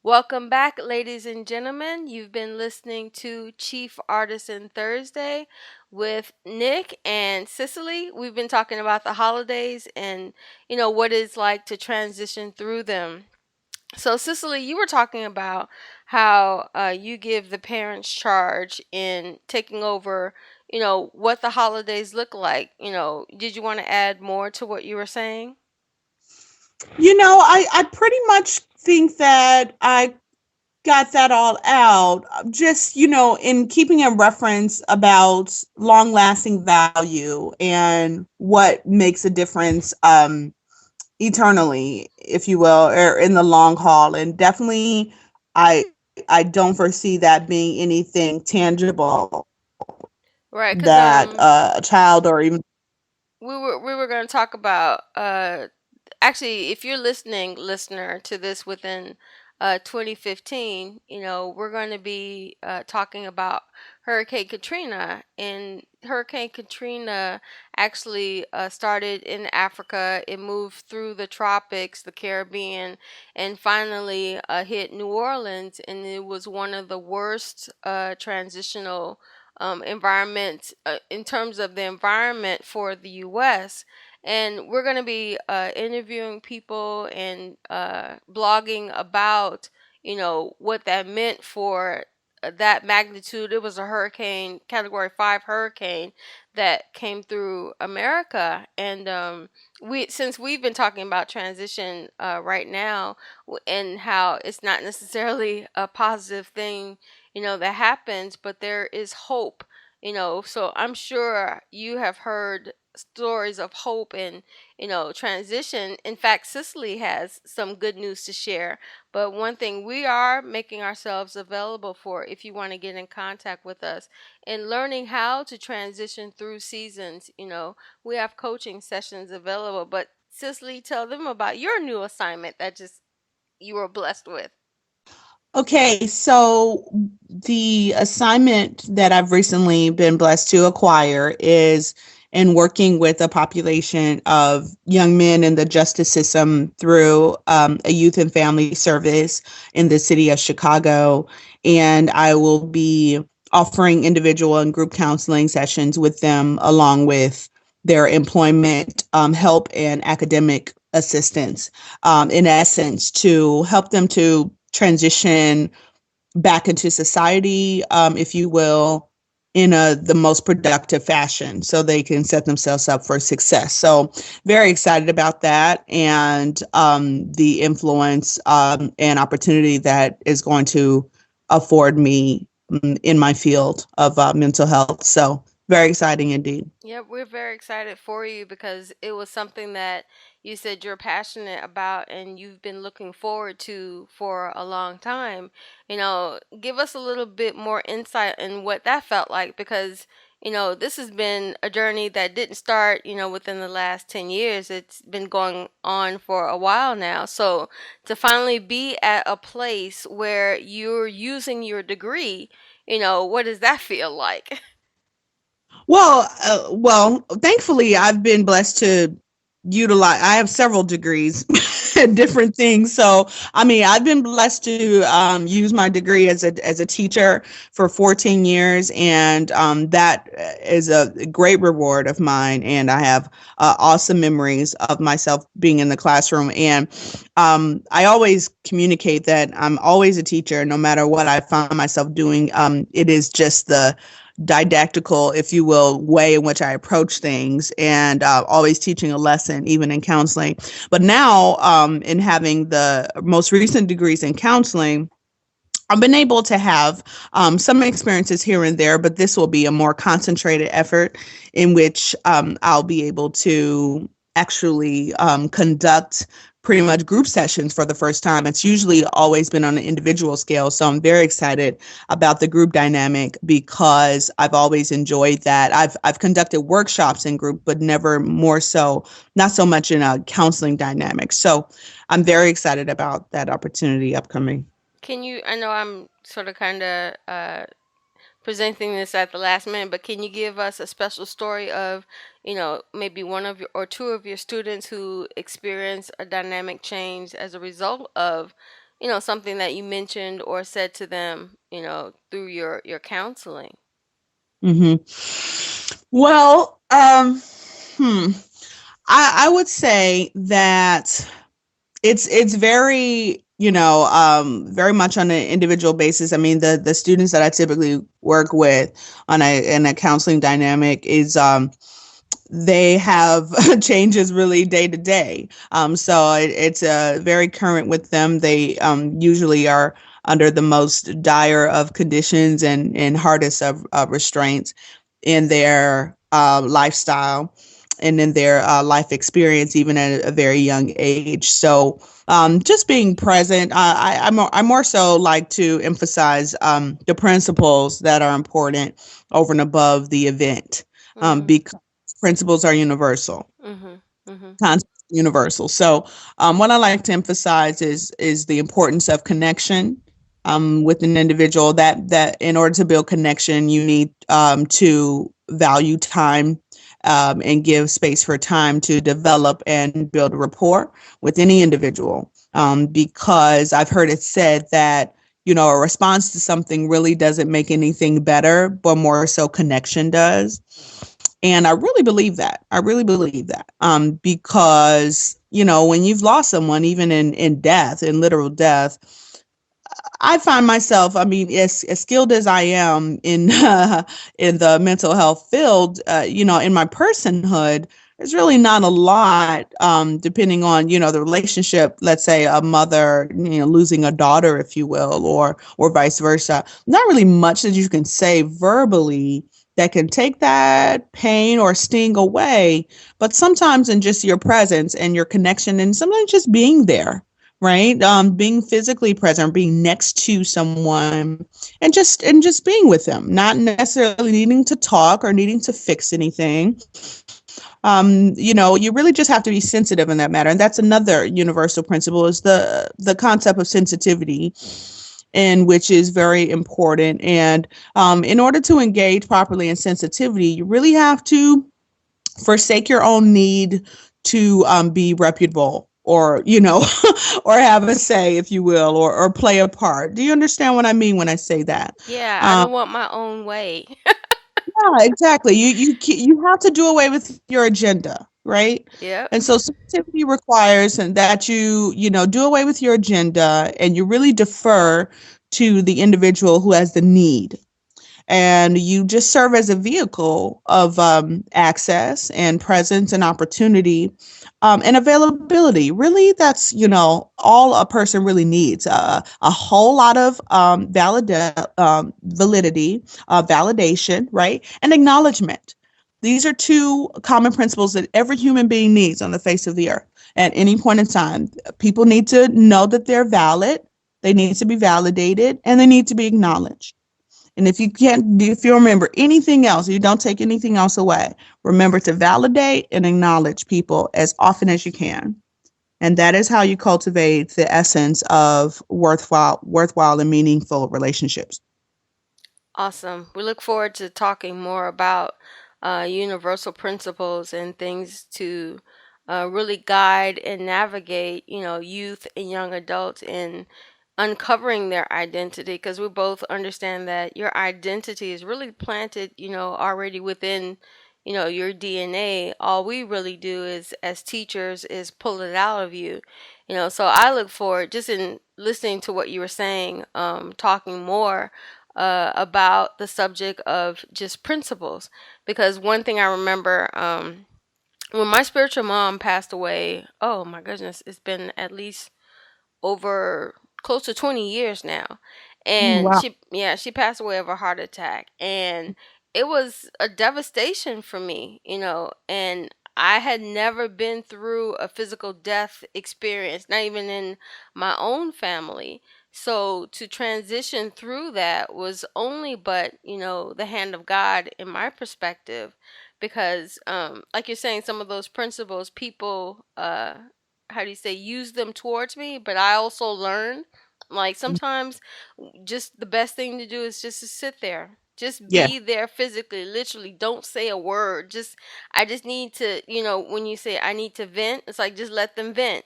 Welcome back, ladies and gentlemen. You've been listening to Chief Artisan Thursday with Nick and Cicely. We've been talking about the holidays and, what it's like to transition through them. So, Cicely, you were talking about how you give the parents charge in taking over, what the holidays look like. Did you want to add more to what you were saying? I pretty much think that I got that all out. Just, in keeping in reference about long lasting value and what makes a difference eternally, if you will, or in the long haul. And definitely, I don't foresee that being anything tangible Right, because that a child or even. we were going to talk about actually, if you're listening, listener, to this within 2015, we're going to be talking about Hurricane Katrina. And Hurricane Katrina actually started in Africa. It moved through the tropics, the Caribbean, and finally hit New Orleans. And it was one of the worst transitional environments in terms of the environment for the U.S. And we're going to be interviewing people and blogging about, what that meant for that magnitude. It was a hurricane, category 5 hurricane that came through America. And since we've been talking about transition right now and how it's not necessarily a positive thing, that happens, but there is hope. So I'm sure you have heard stories of hope and transition. In fact, Cicely has some good news to share. But one thing we are making ourselves available for, if you want to get in contact with us and learning how to transition through seasons, we have coaching sessions available. But Cicely, tell them about your new assignment that just you were blessed with. Okay, so the assignment that I've recently been blessed to acquire is in working with a population of young men in the justice system through a youth and family service in the city of Chicago. And I will be offering individual and group counseling sessions with them, along with their employment help and academic assistance, in essence, to help them to transition back into society, if you will, in the most productive fashion so they can set themselves up for success. So very excited about that and the influence and opportunity that is going to afford me in my field of mental health. So very exciting indeed. Yep, we're very excited for you because it was something that you said you're passionate about and you've been looking forward to for a long time. Give us a little bit more insight in what that felt like because, this has been a journey that didn't start, within the last 10 years. It's been going on for a while now. So to finally be at a place where you're using your degree, what does that feel like? Well, thankfully, I've been blessed to utilize. I have several degrees, different things. So, I mean, I've been blessed to use my degree as a teacher for 14 years, and that is a great reward of mine. And I have awesome memories of myself being in the classroom. And I always communicate that I'm always a teacher, no matter what I find myself doing. It is just the didactical, if you will, way in which I approach things and always teaching a lesson, even in counseling. But now, in having the most recent degrees in counseling, I've been able to have some experiences here and there, but this will be a more concentrated effort in which I'll be able to actually conduct pretty much group sessions for the first time. It's usually always been on an individual scale. So I'm very excited about the group dynamic because I've always enjoyed that. I've conducted workshops in group, but never more so, not so much in a counseling dynamic. So I'm very excited about that opportunity upcoming. I know I'm sort of kind of presenting this at the last minute, but can you give us a special story of, maybe one of or two of your students who experienced a dynamic change as a result of, something that you mentioned or said to them, through your counseling. Hmm. Well, hmm, I would say that it's very, very much on an individual basis. I mean, the students that I typically work with on a in a counseling dynamic is they have changes really day to day. So it's very current with them. They usually are under the most dire of conditions and hardest of restraints in their lifestyle and in their life experience, even at a very young age. So just being present, I more so like to emphasize the principles that are important over and above the event, Mhm. because principles are universal, Mhm. Mhm. concepts are universal. So what I like to emphasize is the importance of connection with an individual. That in order to build connection, you need to value time and give space for time to develop and build rapport with any individual. Because I've heard it said that a response to something really doesn't make anything better, but more so connection does. And I really believe that. I really believe that. Because, when you've lost someone, even in death, in literal death, I find myself, I mean, as skilled as I am in in the mental health field, in my personhood, there's really not a lot, depending on the relationship. Let's say a mother, losing a daughter, if you will, or vice versa. Not really much that you can say verbally that can take that pain or sting away, but sometimes in just your presence and your connection, and sometimes just being there, right? Being physically present, being next to someone, and just being with them, not necessarily needing to talk or needing to fix anything. You really just have to be sensitive in that matter, and that's another universal principle is the concept of sensitivity, and which is very important. And in order to engage properly in sensitivity, you really have to forsake your own need to be reputable, or or have a say, if you will, or play a part. Do you understand what I mean when I say that? Yeah, I um, don't want my own way. yeah, exactly. You have to do away with your agenda, right? Yep. And so sensitivity requires and that do away with your agenda, and you really defer to the individual who has the need, and you just serve as a vehicle of access and presence and opportunity, and availability. Really, that's all a person really needs. A whole lot of validity, validation, right, and acknowledgement. These are two common principles that every human being needs on the face of the earth at any point in time. People need to know that they're valid. They need to be validated, and they need to be acknowledged. And if you remember anything else, you don't take anything else away, remember to validate and acknowledge people as often as you can. And that is how you cultivate the essence of worthwhile and meaningful relationships. Awesome. We look forward to talking more about universal principles and things to really guide and navigate, youth and young adults in uncovering their identity, because we both understand that your identity is really planted, already within, your DNA. All we really do is, as teachers, is pull it out of you. So I look forward, just in listening to what you were saying, talking more about the subject of just principles. Because one thing I remember, when my spiritual mom passed away, oh my goodness, it's been at least over close to 20 years now. Oh, And wow. she passed away of a heart attack. And it was a devastation for me, and I had never been through a physical death experience, not even in my own family. So to transition through that was only but, the hand of God in my perspective, because like you're saying, some of those principles people how do you say, use them towards me, but I also learn, like, sometimes just the best thing to do is just to sit there, Just Yeah. be there physically, literally. Don't say a word. Just, I just need to, when you say I need to vent, it's like just let them vent,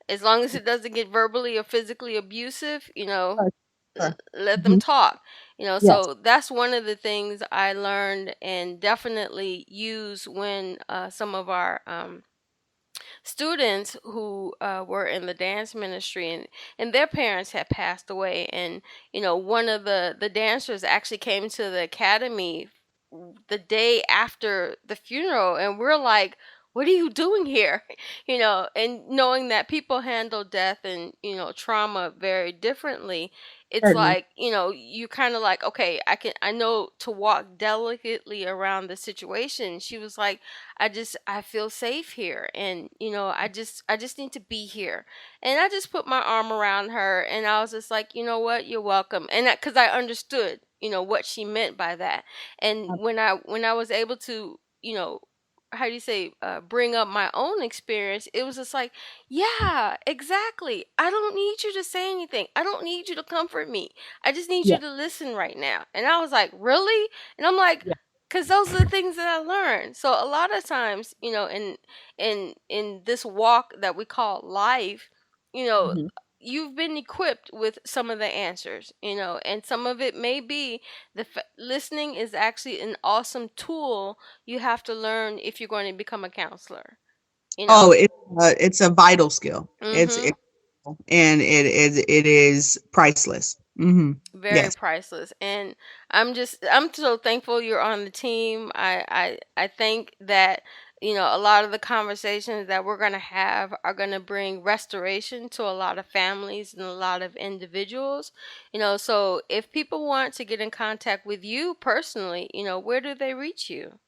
as long as it doesn't get verbally or physically abusive, Sure. Sure. let them Mhm. talk. Yes. So that's one of the things I learned and definitely use when some of our students who were in the dance ministry, and their parents had passed away, and one of the dancers actually came to the academy the day after the funeral, and we're like, what are you doing here? And knowing that people handle death and trauma very differently, it's Certainly. like, you kind of like, okay, I know to walk delicately around the situation. She was like, I feel safe here, and I just need to be here. And I just put my arm around her, and I was just like, you know what, you're welcome. And because I understood what she meant by that. And when I was able to, how do you say, bring up my own experience, it was just like, yeah, exactly, I don't need you to say anything, I don't need you to comfort me, I just need Yeah. you to listen right now. And I was like, really? And I'm like, Yeah. because those are the things that I learned. So a lot of times, in this walk that we call life, you know, Mhm. you've been equipped with some of the answers, and some of it may be listening is actually an awesome tool you have to learn if you're going to become a counselor. You Oh, know. it's a vital skill. Mhm. And it is priceless. Hmm. Very Yes. priceless. And I'm so thankful you're on the team. I think that a lot of the conversations that we're going to have are going to bring restoration to a lot of families and a lot of individuals. So if people want to get in contact with you personally, where do they reach you?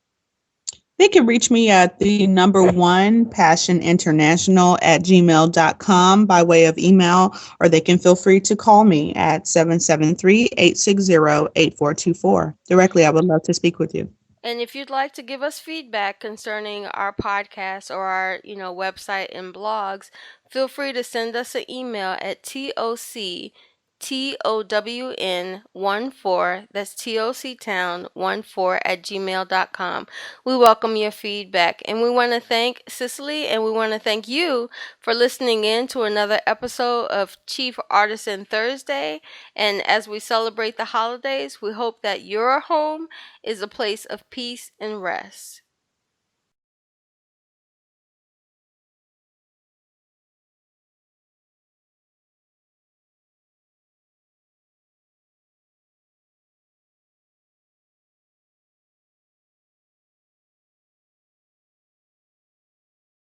They can reach me at the number one passion international at gmail.com by way of email, or they can feel free to call me at 773-860-8424. Directly, I would love to speak with you. And if you'd like to give us feedback concerning our podcast or our, website and blogs, feel free to send us an email at TOCTOWN14, that's TOCTown14 at gmail.com. We welcome your feedback, and we want to thank Cicely, and we want to thank you for listening in to another episode of Chief Artisan Thursday. And as we celebrate the holidays, we hope that your home is a place of peace and rest.